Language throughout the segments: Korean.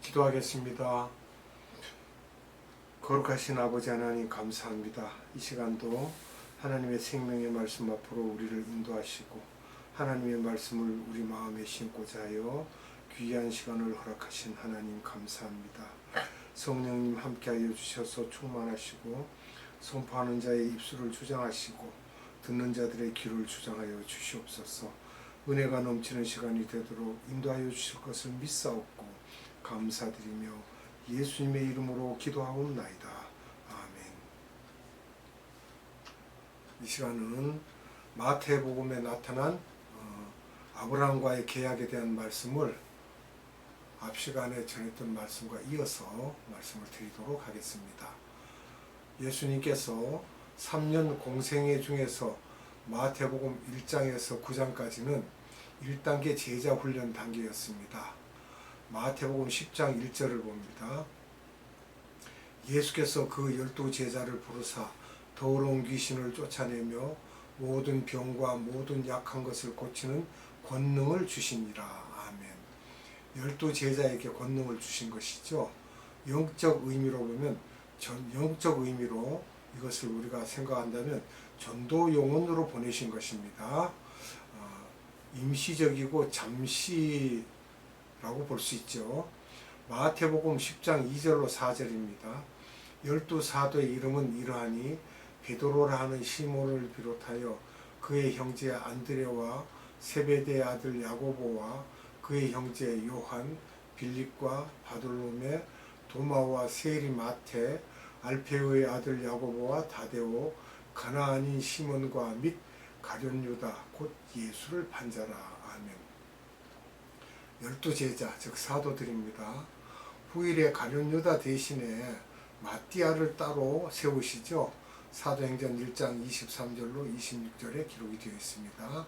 기도하겠습니다. 거룩하신 아버지 하나님 감사합니다. 이 시간도 하나님의 생명의 말씀 앞으로 우리를 인도하시고 하나님의 말씀을 우리 마음에 심고자 하여 귀한 시간을 허락하신 하나님 감사합니다. 성령님 함께하여 주셔서 충만하시고 선포하는 자의 입술을 주장하시고 듣는 자들의 귀를 주장하여 주시옵소서. 은혜가 넘치는 시간이 되도록 인도하여 주실 것을 믿사옵고 감사드리며 예수님의 이름으로 기도하옵나이다. 아멘. 이 시간은 마태복음에 나타난 아브라함과의 계약에 대한 말씀을 앞 시간에 전했던 말씀과 이어서 말씀을 드리도록 하겠습니다. 예수님께서 3년 공생애 중에서 마태복음 1장에서 9장까지는 1단계 제자 훈련 단계였습니다. 마태복음 10장 1절을 봅니다. 예수께서 그 12 제자를 부르사 더러운 귀신을 쫓아내며 모든 병과 모든 약한 것을 고치는 권능을 주시니라. 아멘. 12 제자에게 권능을 주신 것이죠. 영적 의미로 보면 영적 의미로 이것을 우리가 생각한다면 전도 용언으로 보내신 것입니다. 임시적이고 잠시라고 볼 수 있죠. 마태복음 10장 2절로 4절입니다. 12 사도의 이름은 이러하니 베드로라 하는 시몬을 비롯하여 그의 형제 안드레와 세베대의 아들 야고보와 그의 형제 요한, 빌립과 바돌로메, 도마와 세리 마테, 알페오의 아들 야고보와 다데오, 가나안인 시몬과 및 가룟 유다 곧 예수를 판자라. 아멘. 12 제자 즉 사도들입니다. 후일에 가룟 유다 대신에 마띠아를 따로 세우시죠. 사도행전 1장 23절로 26절에 기록이 되어 있습니다.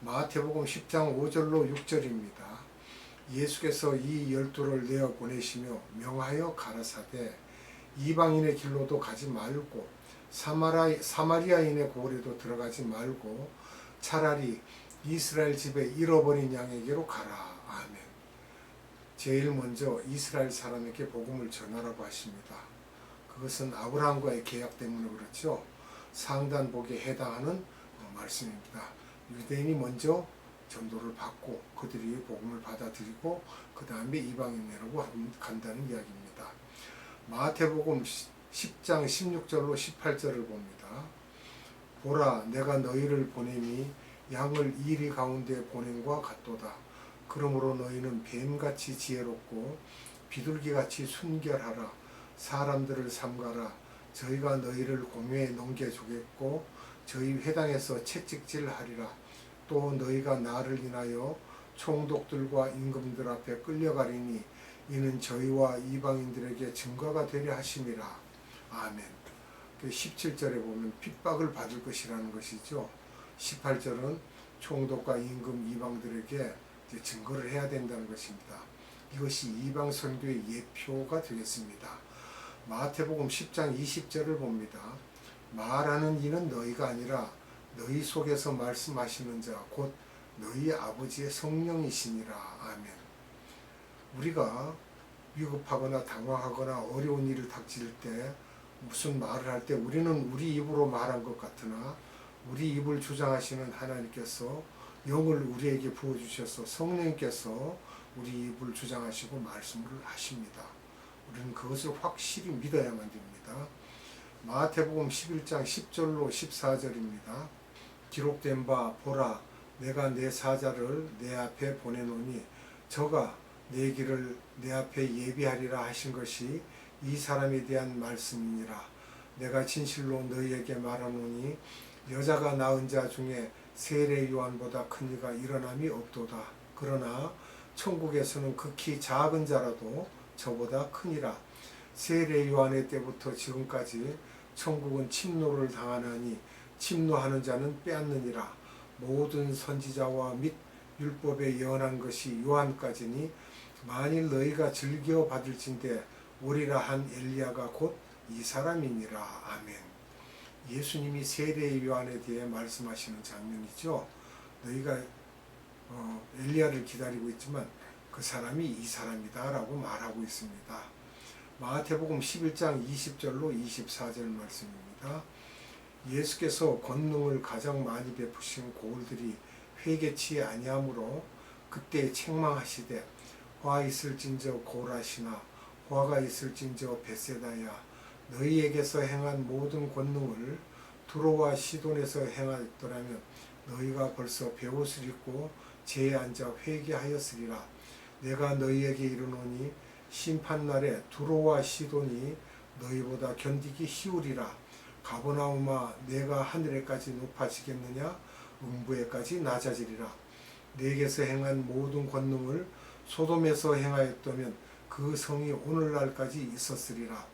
마태복음 10장 5절로 6절입니다. 예수께서 이 12를 내어 보내시며 명하여 가라사대 이방인의 길로도 가지 말고 사마리아인의 고을에도 들어가지 말고 차라리 이스라엘 집에 잃어버린 양에게로 가라. 아멘. 제일 먼저 이스라엘 사람에게 복음을 전하라고 하십니다. 그것은 아브라함과의 계약 때문에 그렇죠. 상단복에 해당하는 말씀입니다. 유대인이 먼저 전도를 받고 그들이 복음을 받아들이고 그 다음에 이방인으로 간다는 이야기입니다. 마태복음 10장 16절로 18절을 봅니다. 보라 내가 너희를 보냄이 양을 이리 가운데 보냄과 같도다. 그러므로 너희는 뱀같이 지혜롭고 비둘기같이 순결하라. 사람들을 삼가라. 저희가 너희를 공회에 넘겨주겠고 저희 회당에서 채찍질하리라. 또 너희가 나를 인하여 총독들과 임금들 앞에 끌려가리니 이는 저희와 이방인들에게 증거가 되려 하심이라. 아멘. 17절에 보면 핍박을 받을 것이라는 것이죠. 18절은 총독과 임금 이방들에게 증거를 해야 된다는 것입니다. 이것이 이방 선교의 예표가 되겠습니다. 마태복음 10장 20절을 봅니다. 말하는 이는 너희가 아니라 너희 속에서 말씀하시는 자 곧 너희 아버지의 성령이시니라. 아멘. 우리가 위급하거나 당황하거나 어려운 일을 닥칠 때 무슨 말을 할 때 우리는 우리 입으로 말한 것 같으나 우리 입을 주장하시는 하나님께서 영을 우리에게 부어주셔서 성령께서 우리 입을 주장하시고 말씀을 하십니다. 우리는 그것을 확실히 믿어야만 됩니다. 마태복음 11장 10절로 14절입니다. 기록된 바 보라 내가 내 사자를 내 앞에 보내노니 저가 내 길을 내 앞에 예비하리라 하신 것이 이 사람에 대한 말씀이니라. 내가 진실로 너희에게 말하노니 여자가 낳은 자 중에 세례 요한보다 큰 이가 일어남이 없도다. 그러나 천국에서는 극히 작은 자라도 저보다 크니라. 세례 요한의 때부터 지금까지 천국은 침노를 당하나니 침노하는 자는 빼앗느니라. 모든 선지자와 및 율법에 예언한 것이 요한까지니 만일 너희가 즐겨 받을진대 오리라 한 엘리야가 곧 이 사람이니라. 아멘. 예수님이 세례 요한에 대해 말씀하시는 장면이죠. 너희가 엘리야를 기다리고 있지만 그 그 사람이 이 사람이다 라고 말하고 있습니다. 마태복음 11장 20절로 24절 말씀입니다. 예수께서 권능을 가장 많이 베푸신 고을들이 회개치 아니하므로 그때 책망하시되 화 있을진저 고라시나 화가 있을진저 벳세다야 너희에게서 행한 모든 권능을 두로와 시돈에서 행하였더라면 너희가 벌써 베옷을 입고 제에 앉아 회개하였으리라. 내가 너희에게 이르노니 심판날에 두로와 시돈이 너희보다 견디기 쉬우리라. 가버나움아 내가 하늘에까지 높아지겠느냐 음부에까지 낮아지리라. 내게서 행한 모든 권능을 소돔에서 행하였다면 그 성이 오늘날까지 있었으리라.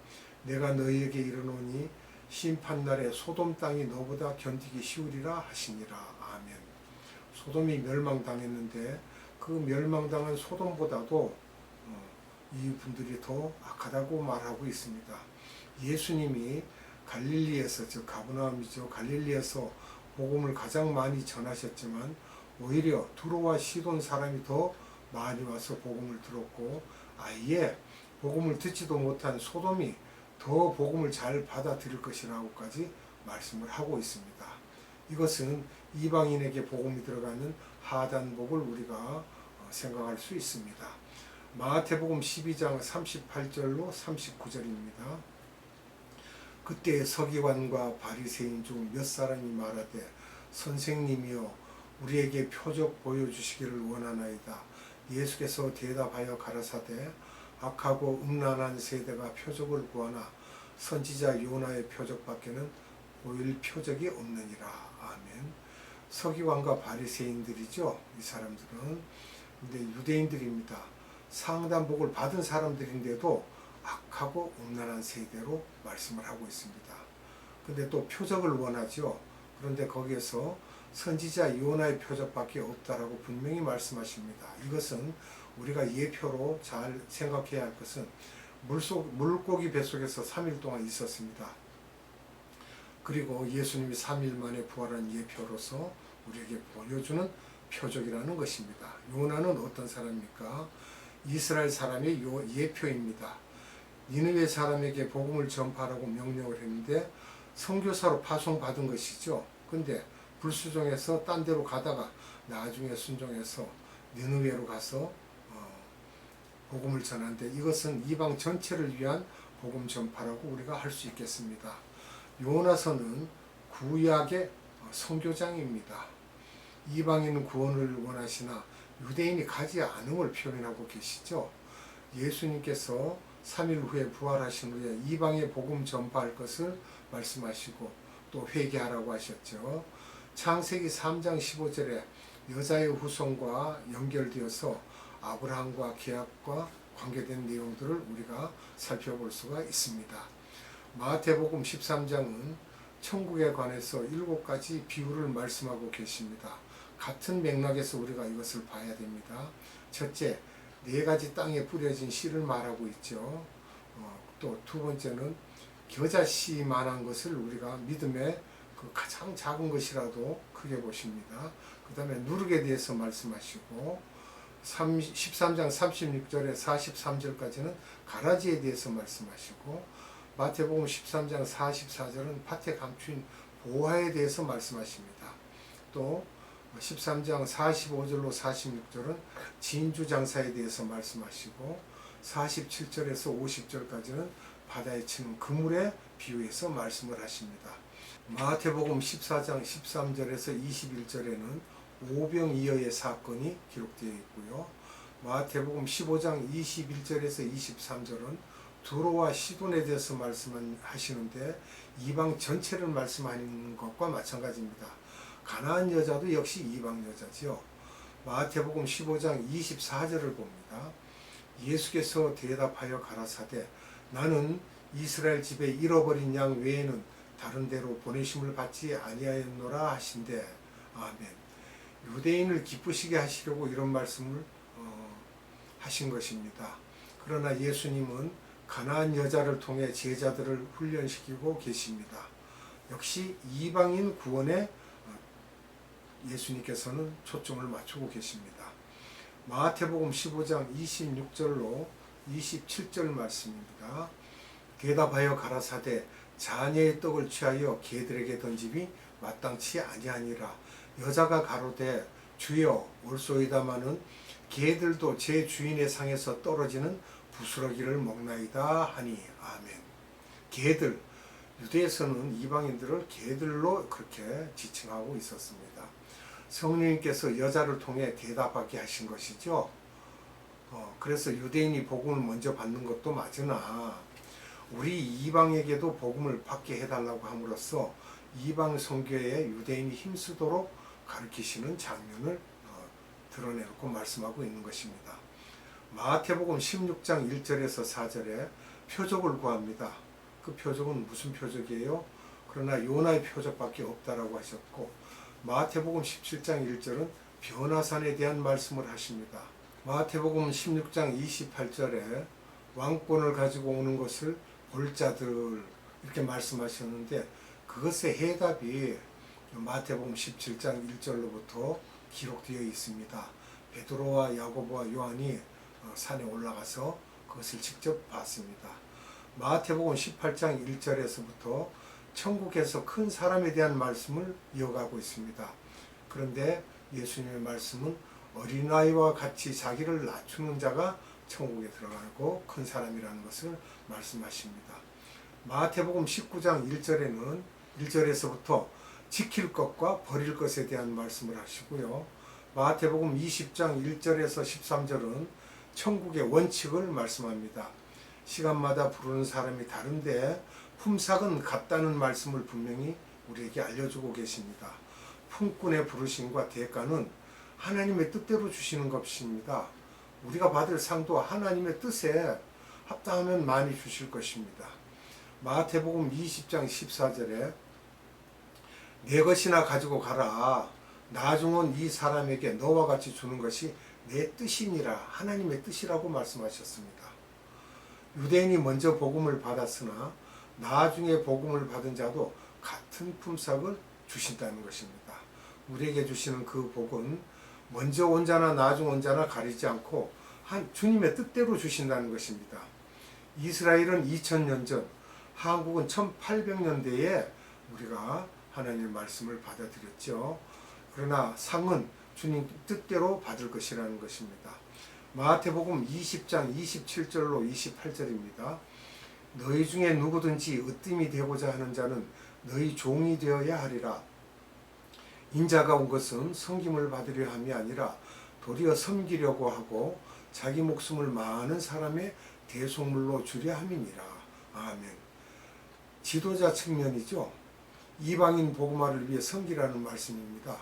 내가 너희에게 이르노니 심판날에 소돔 땅이 너보다 견디기 쉬우리라 하시니라. 아멘. 소돔이 멸망당했는데 그 멸망당한 소돔보다도 이분들이 더 악하다고 말하고 있습니다. 예수님이 갈릴리에서, 즉 가버나움이죠, 갈릴리에서 복음을 가장 많이 전하셨지만 오히려 두로와 시돈 사람이 더 많이 와서 복음을 들었고 아예 복음을 듣지도 못한 소돔이 더 복음을 잘 받아들일 것이라고까지 말씀을 하고 있습니다. 이것은 이방인에게 복음이 들어가는 하단복을 우리가 생각할 수 있습니다. 마태복음 12장 38절로 39절입니다. 그때 서기관과 바리새인 중 몇 사람이 말하되 선생님이여 우리에게 표적 보여주시기를 원하나이다. 예수께서 대답하여 가라사대 악하고 음란한 세대가 표적을 구하나 선지자 요나의 표적밖에는 보일 표적이 없느니라. 아멘. 서기관과 바리새인들이죠. 이 사람들은 근데 유대인들입니다. 상단복을 받은 사람들인데도 악하고 음란한 세대로 말씀을 하고 있습니다. 근데 또 표적을 원하죠. 그런데 거기에서 선지자 요나의 표적밖에 없다라고 분명히 말씀하십니다. 이것은 우리가 예표로 잘 생각해야 할 것은 물고기 뱃속에서 3일 동안 있었습니다. 그리고 예수님이 3일 만에 부활한 예표로서 우리에게 보여주는 표적이라는 것입니다. 요나는 어떤 사람입니까? 이스라엘 사람의 예표입니다. 니느웨 사람에게 복음을 전파하라고 명령을 했는데 선교사로 파송받은 것이죠. 근데 불순종해서 딴 데로 가다가 나중에 순종해서 니느웨로 가서 복음을 전하는데 이것은 이방 전체를 위한 복음 전파라고 우리가 할 수 있겠습니다. 요나서는 구약의 선교장입니다. 이방인 구원을 원하시나 유대인이 가지 않음을 표현하고 계시죠. 예수님께서 3일 후에 부활하신 후에 이방의 복음 전파할 것을 말씀하시고 또 회개하라고 하셨죠. 창세기 3장 15절에 여자의 후손과 연결되어서 아브라함과 계약과 관계된 내용들을 우리가 살펴볼 수가 있습니다. 마태복음 13장은 천국에 관해서 7가지 비유를 말씀하고 계십니다. 같은 맥락에서 우리가 이것을 봐야 됩니다. 첫째, 4가지 땅에 뿌려진 씨를 말하고 있죠. 또 두 번째는 겨자씨만한 것을 우리가 믿음의 그 가장 작은 것이라도 크게 보십니다. 그 다음에 누룩에 대해서 말씀하시고 13장 36절에 43절까지는 가라지에 대해서 말씀하시고 마태복음 13장 44절은 밭에 감추인 보화에 대해서 말씀하십니다. 또 13장 45절로 46절은 진주장사에 대해서 말씀하시고 47절에서 50절까지는 바다에 치는 그물에 비유해서 말씀을 하십니다. 마태복음 14장 13절에서 21절에는 오병이어의 사건이 기록되어 있고요. 마태복음 15장 21절에서 23절은 두로와 시돈에 대해서 말씀하시는데 이방 전체를 말씀하는 것과 마찬가지입니다. 가나안 여자도 역시 이방 여자지요. 마태복음 15장 24절을 봅니다. 예수께서 대답하여 가라사대 나는 이스라엘 집에 잃어버린 양 외에는 다른 데로 보내심을 받지 아니하였노라 하신대. 아멘. 유대인을 기쁘시게 하시려고 이런 말씀을 하신 것입니다. 그러나 예수님은 가나안 여자를 통해 제자들을 훈련시키고 계십니다. 역시 이방인 구원에 예수님께서는 초점을 맞추고 계십니다. 마태복음 15장 26절로 27절 말씀입니다. 대답하여 가라사대 자녀의 떡을 취하여 개들에게 던짐이 마땅치 아니하니라. 여자가 가로되 주여 올소이다마는 개들도 제 주인의 상에서 떨어지는 부스러기를 먹나이다 하니. 아멘. 개들, 유대에서는 이방인들을 개들로 그렇게 지칭하고 있었습니다. 성령님께서 여자를 통해 대답하게 하신 것이죠. 그래서 유대인이 복음을 먼저 받는 것도 맞으나 우리 이방에게도 복음을 받게 해달라고 함으로써 이방 선교에 유대인이 힘쓰도록 가르치시는 장면을 드러내놓고 말씀하고 있는 것입니다. 마태복음 16장 1절에서 4절에 표적을 구합니다. 그 표적은 무슨 표적이에요? 그러나 요나의 표적밖에 없다라고 하셨고, 마태복음 17장 1절은 변화산에 대한 말씀을 하십니다. 마태복음 16장 28절에 왕권을 가지고 오는 것을 볼 자들 이렇게 말씀하셨는데, 그것의 해답이 마태복음 17장 1절로부터 기록되어 있습니다. 베드로와 야고보와 요한이 산에 올라가서 그것을 직접 봤습니다. 마태복음 18장 1절에서부터 천국에서 큰 사람에 대한 말씀을 이어가고 있습니다. 그런데 예수님의 말씀은 어린아이와 같이 자기를 낮추는 자가 천국에 들어가고 큰 사람이라는 것을 말씀하십니다. 마태복음 19장 1절에서부터 지킬 것과 버릴 것에 대한 말씀을 하시고요. 마태복음 20장 1절에서 13절은 천국의 원칙을 말씀합니다. 시간마다 부르는 사람이 다른데 품삯은 같다는 말씀을 분명히 우리에게 알려주고 계십니다. 품꾼의 부르심과 대가는 하나님의 뜻대로 주시는 것입니다. 우리가 받을 상도 하나님의 뜻에 합당하면 많이 주실 것입니다. 마태복음 20장 14절에 내 것이나 가지고 가라. 나중은 이 사람에게 너와 같이 주는 것이 내 뜻이니라. 하나님의 뜻이라고 말씀하셨습니다. 유대인이 먼저 복음을 받았으나 나중에 복음을 받은 자도 같은 품삯을 주신다는 것입니다. 우리에게 주시는 그 복은 먼저 온 자나 나중 온 자나 가리지 않고 주님의 뜻대로 주신다는 것입니다. 이스라엘은 2000년 전, 한국은 1800년대에 우리가 하나님의 말씀을 받아들였죠. 그러나 상은 주님 뜻대로 받을 것이라는 것입니다. 마태복음 20장 27절로 28절입니다. 너희 중에 누구든지 으뜸이 되고자 하는 자는 너희 종이 되어야 하리라. 인자가 온 것은 섬김을 받으려 함이 아니라 도리어 섬기려고 하고 자기 목숨을 많은 사람의 대속물로 주려 함이니라. 아멘. 지도자 측면이죠. 이방인 복음화를 위해 섬기라는 말씀입니다.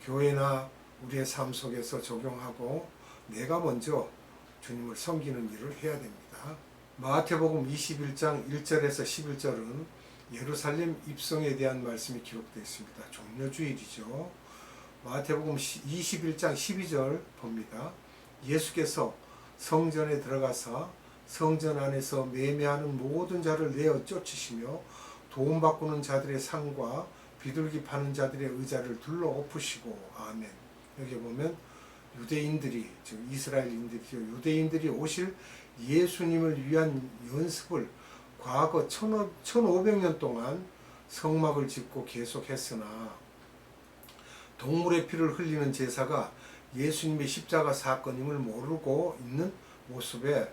교회나 우리의 삶 속에서 적용하고 내가 먼저 주님을 섬기는 일을 해야 됩니다. 마태복음 21장 1절에서 11절은 예루살렘 입성에 대한 말씀이 기록되어 있습니다. 종려주일이죠. 마태복음 21장 12절 봅니다. 예수께서 성전에 들어가서 성전 안에서 매매하는 모든 자를 내어 쫓으시며 돈 바꾸는 자들의 상과 비둘기 파는 자들의 의자를 둘러 엎으시고. 아멘. 여기 보면 유대인들이, 즉 이스라엘인들이죠. 유대인들이 오실 예수님을 위한 연습을 과거 1500년 동안 성막을 짓고 계속했으나 동물의 피를 흘리는 제사가 예수님의 십자가 사건임을 모르고 있는 모습에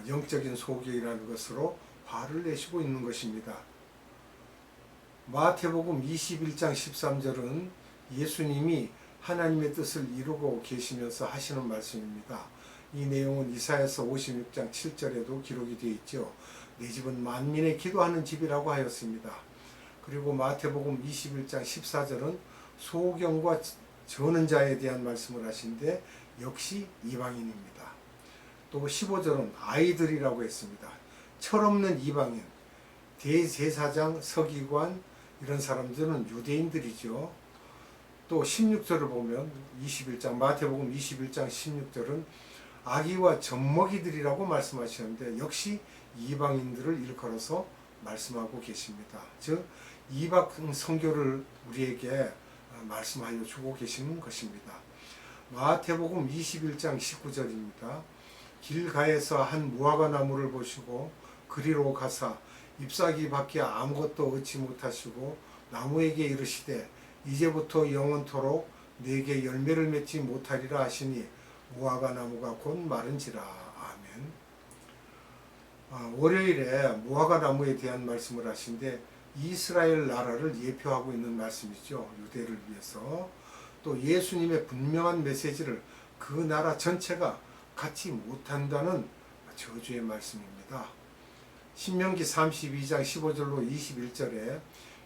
영적인 소경이라는 것으로 화를 내시고 있는 것입니다. 마태복음 21장 13절은 예수님이 하나님의 뜻을 이루고 계시면서 하시는 말씀입니다. 이 내용은 이사야서 56장 7절에도 기록이 되어 있죠. 내 집은 만민의 기도하는 집이라고 하였습니다. 그리고 마태복음 21장 14절은 소경과 저는 자에 대한 말씀을 하신데 역시 이방인입니다. 또 15절은 아이들이라고 했습니다. 철없는 이방인, 대제사장, 서기관 이런 사람들은 유대인들이죠. 또 16절을 보면 마태복음 21장 16절은 아기와 젖먹이들이라고 말씀하셨는데 역시 이방인들을 일컬어서 말씀하고 계십니다. 즉 이방 선교를 우리에게 말씀하여 주고 계시는 것입니다. 마태복음 21장 19절입니다. 길가에서 한 무화과 나무를 보시고 그리로 가사 잎사귀 밖에 아무것도 얻지 못하시고 나무에게 이르시되 이제부터 영원토록 내게 열매를 맺지 못하리라 하시니 무화과 나무가 곧 마른지라. 아멘. 월요일에 무화과 나무에 대한 말씀을 하신데 이스라엘 나라를 예표하고 있는 말씀이죠. 유대를 위해서. 또 예수님의 분명한 메시지를 그 나라 전체가 갖지 못한다는 저주의 말씀입니다. 신명기 32장 15절로 21절에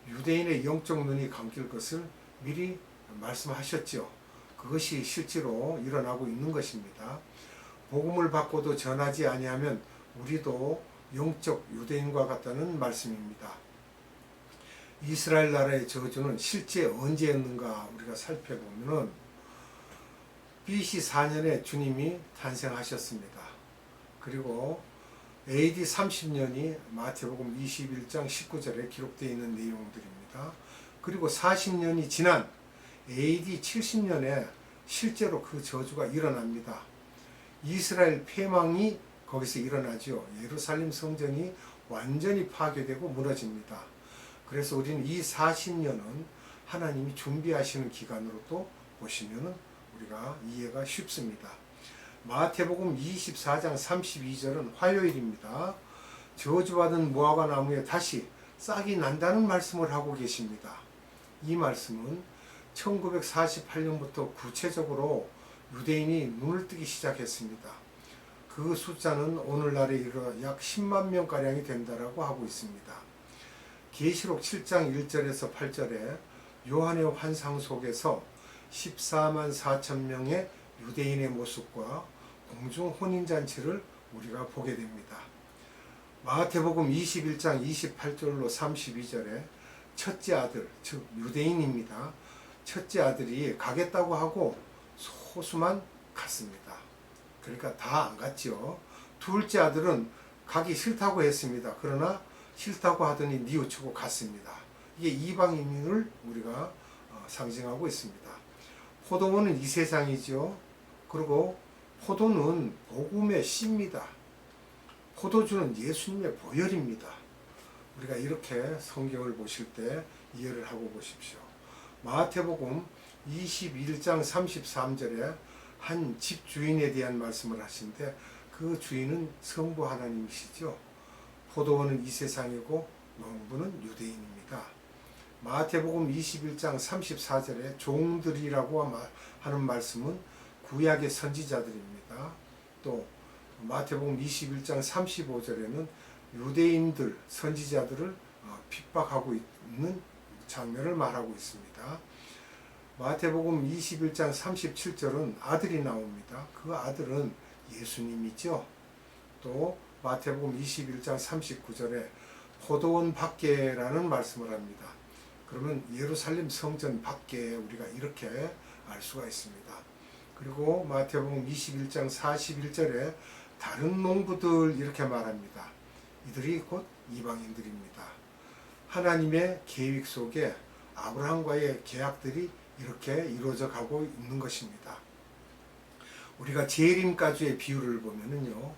유대인의 영적 눈이 감길 것을 미리 말씀하셨죠. 그것이 실제로 일어나고 있는 것입니다. 복음을 받고도 전하지 아니하면 우리도 영적 유대인과 같다는 말씀입니다. 이스라엘 나라의 저주는 실제 언제였는가 우리가 살펴보면 BC 4년에 주님이 탄생하셨습니다. 그리고 AD 30년이 마태복음 21장 19절에 기록되어 있는 내용들입니다. 그리고 40년이 지난 AD 70년에 실제로 그 저주가 일어납니다. 이스라엘 패망이 거기서 일어나죠. 예루살렘 성전이 완전히 파괴되고 무너집니다. 그래서 우리는 이 40년은 하나님이 준비하시는 기간으로 또 보시면 우리가 이해가 쉽습니다. 마태복음 24장 32절은 화요일입니다. 저주받은 무화과 나무에 다시 싹이 난다는 말씀을 하고 계십니다. 이 말씀은 1948년부터 구체적으로 유대인이 눈을 뜨기 시작했습니다. 그 숫자는 오늘날에 이르러 약 10만 명가량이 된다라고 하고 있습니다. 계시록 7장 1절에서 8절에 요한의 환상 속에서 14만 4천 명의 유대인의 모습과 공중 혼인잔치를 우리가 보게 됩니다. 마태복음 21장 28절로 32절에 첫째 아들, 즉 유대인입니다. 첫째 아들이 가겠다고 하고 소수만 갔습니다. 그러니까 다 안 갔죠. 둘째 아들은 가기 싫다고 했습니다. 그러나 싫다고 하더니 뉘우치고 갔습니다. 이게 이방인을 우리가 상징하고 있습니다. 포도원은 이 세상이죠. 그리고 포도는 복음의 씨입니다. 포도주는 예수님의 보혈입니다. 우리가 이렇게 성경을 보실 때 이해를 하고 보십시오. 마태복음 21장 33절에 한 집주인에 대한 말씀을 하시는데 그 주인은 성부 하나님이시죠. 포도원은 이 세상이고 농부는 유대인입니다. 마태복음 21장 34절에 종들이라고 하는 말씀은 구약의 선지자들입니다. 또 마태복음 21장 35절에는 유대인들, 선지자들을 핍박하고 있는 장면을 말하고 있습니다. 마태복음 21장 37절은 아들이 나옵니다. 그 아들은 예수님이죠. 또 마태복음 21장 39절에 포도원 밖에라는 말씀을 합니다. 그러면 예루살렘 성전 밖에 우리가 이렇게 알 수가 있습니다. 그리고 마태복음 21장 41절에 다른 농부들 이렇게 말합니다. 이들이 곧 이방인들입니다. 하나님의 계획 속에 아브라함과의 계약들이 이렇게 이루어져 가고 있는 것입니다. 우리가 재림가주의 비유를 보면은요,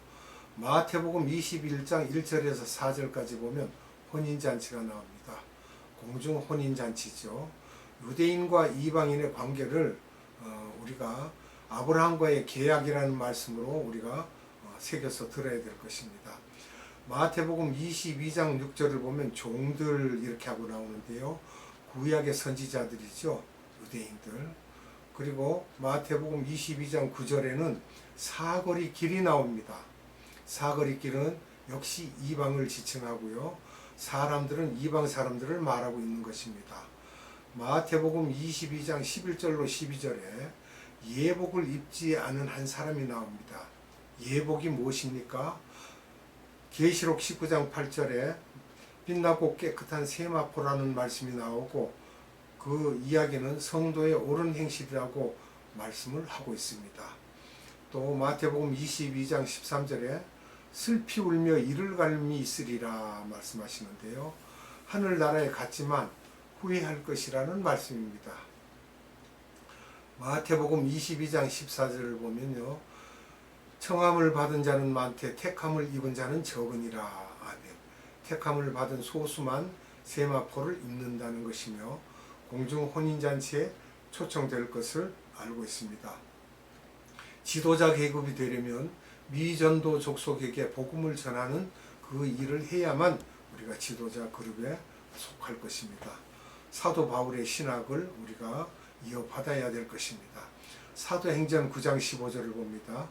마태복음 21장 1절에서 4절까지 보면 혼인잔치가 나옵니다. 공중 혼인잔치죠. 유대인과 이방인의 관계를 우리가 아브라함과의 계약이라는 말씀으로 우리가 새겨서 들어야 될 것입니다. 마태복음 22장 6절을 보면 종들 이렇게 하고 나오는데요. 구약의 선지자들이죠. 유대인들. 그리고 마태복음 22장 9절에는 사거리 길이 나옵니다. 사거리 길은 역시 이방을 지칭하고요. 사람들은 이방 사람들을 말하고 있는 것입니다. 마태복음 22장 11절로 12절에 예복을 입지 않은 한 사람이 나옵니다. 예복이 무엇입니까? 계시록 19장 8절에 빛나고 깨끗한 세마포라는 말씀이 나오고 그 이야기는 성도의 옳은 행실이라고 말씀을 하고 있습니다. 또 마태복음 22장 13절에 슬피 울며 이를 갈미 있으리라 말씀하시는데요. 하늘나라에 갔지만 후회할 것이라는 말씀입니다. 마태복음 22장 14절을 보면요. 청함을 받은 자는 많되 택함을 입은 자는 적으니라. 아멘. 택함을 받은 소수만 세마포를 입는다는 것이며 공중 혼인잔치에 초청될 것을 알고 있습니다. 지도자 계급이 되려면 미전도 족속에게 복음을 전하는 그 일을 해야만 우리가 지도자 그룹에 속할 것입니다. 사도 바울의 신학을 우리가 이어받아야 될 것입니다. 사도행전 9장 15절을 봅니다.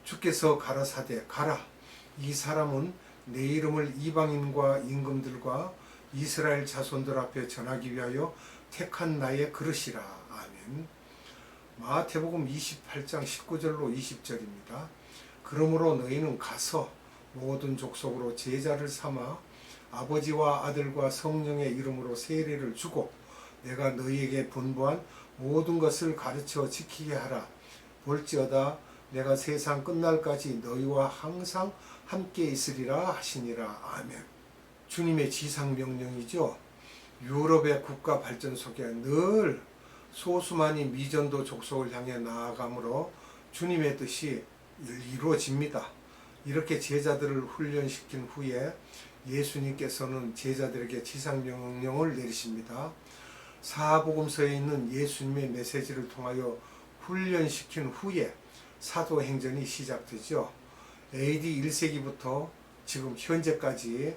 주께서 가라사대 가라, 이 사람은 내 이름을 이방인과 임금들과 이스라엘 자손들 앞에 전하기 위하여 택한 나의 그릇이라. 아멘. 마태복음 28장 19절로 20절입니다. 그러므로 너희는 가서 모든 족속으로 제자를 삼아 아버지와 아들과 성령의 이름으로 세례를 주고 내가 너희에게 분부한 모든 것을 가르쳐 지키게 하라. 볼지어다 내가 세상 끝날까지 너희와 항상 함께 있으리라 하시니라. 아멘. 주님의 지상명령이죠. 유럽의 국가 발전 속에 늘 소수만이 미전도 족속을 향해 나아가므로 주님의 뜻이 이루어집니다. 이렇게 제자들을 훈련시킨 후에 예수님께서는 제자들에게 지상명령을 내리십니다. 사복음서에 있는 예수님의 메시지를 통하여 훈련시킨 후에 사도행전이 시작되죠. AD 1세기부터 지금 현재까지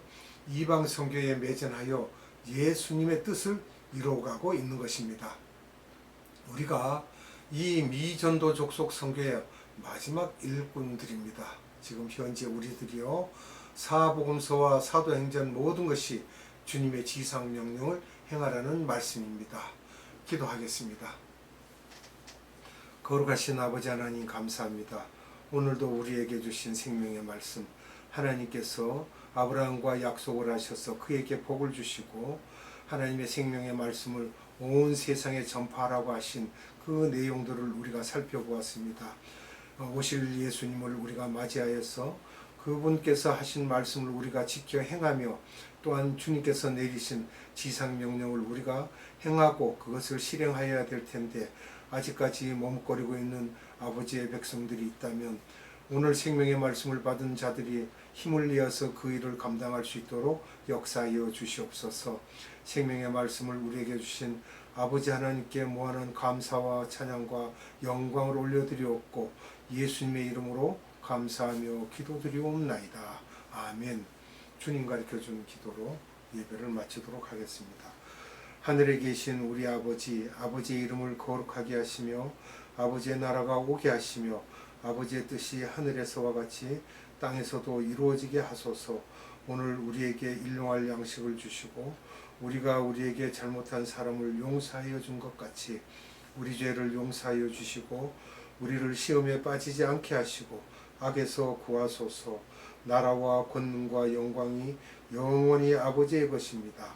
이방 선교에 매진하여 예수님의 뜻을 이루어가고 있는 것입니다. 우리가 이 미전도 족속 선교의 마지막 일꾼들입니다. 지금 현재 우리들이요, 사복음서와 사도행전 모든 것이 주님의 지상명령을 행하라는 말씀입니다. 기도하겠습니다. 거룩하신 아버지 하나님 감사합니다. 오늘도 우리에게 주신 생명의 말씀, 하나님께서 아브라함과 약속을 하셔서 그에게 복을 주시고 하나님의 생명의 말씀을 온 세상에 전파하라고 하신 그 내용들을 우리가 살펴보았습니다. 오실 예수님을 우리가 맞이하여서 그분께서 하신 말씀을 우리가 지켜 행하며 또한 주님께서 내리신 지상명령을 우리가 행하고 그것을 실행하여야 될 텐데 아직까지 머뭇거리고 있는 아버지의 백성들이 있다면 오늘 생명의 말씀을 받은 자들이 힘을 내어서 그 일을 감당할 수 있도록 역사하여 주시옵소서. 생명의 말씀을 우리에게 주신 아버지 하나님께 무한한 감사와 찬양과 영광을 올려드리옵고 예수님의 이름으로 감사하며 기도드리옵나이다. 아멘. 주님 가르쳐준 기도로 예배를 마치도록 하겠습니다. 하늘에 계신 우리 아버지, 아버지의 이름을 거룩하게 하시며 아버지의 나라가 오게 하시며 아버지의 뜻이 하늘에서와 같이 땅에서도 이루어지게 하소서. 오늘 우리에게 일용할 양식을 주시고 우리가 우리에게 잘못한 사람을 용서하여 준 것 같이 우리 죄를 용서하여 주시고 우리를 시험에 빠지지 않게 하시고 악에서 구하소서. 나라와 권능과 영광이 영원히 아버지의 것입니다.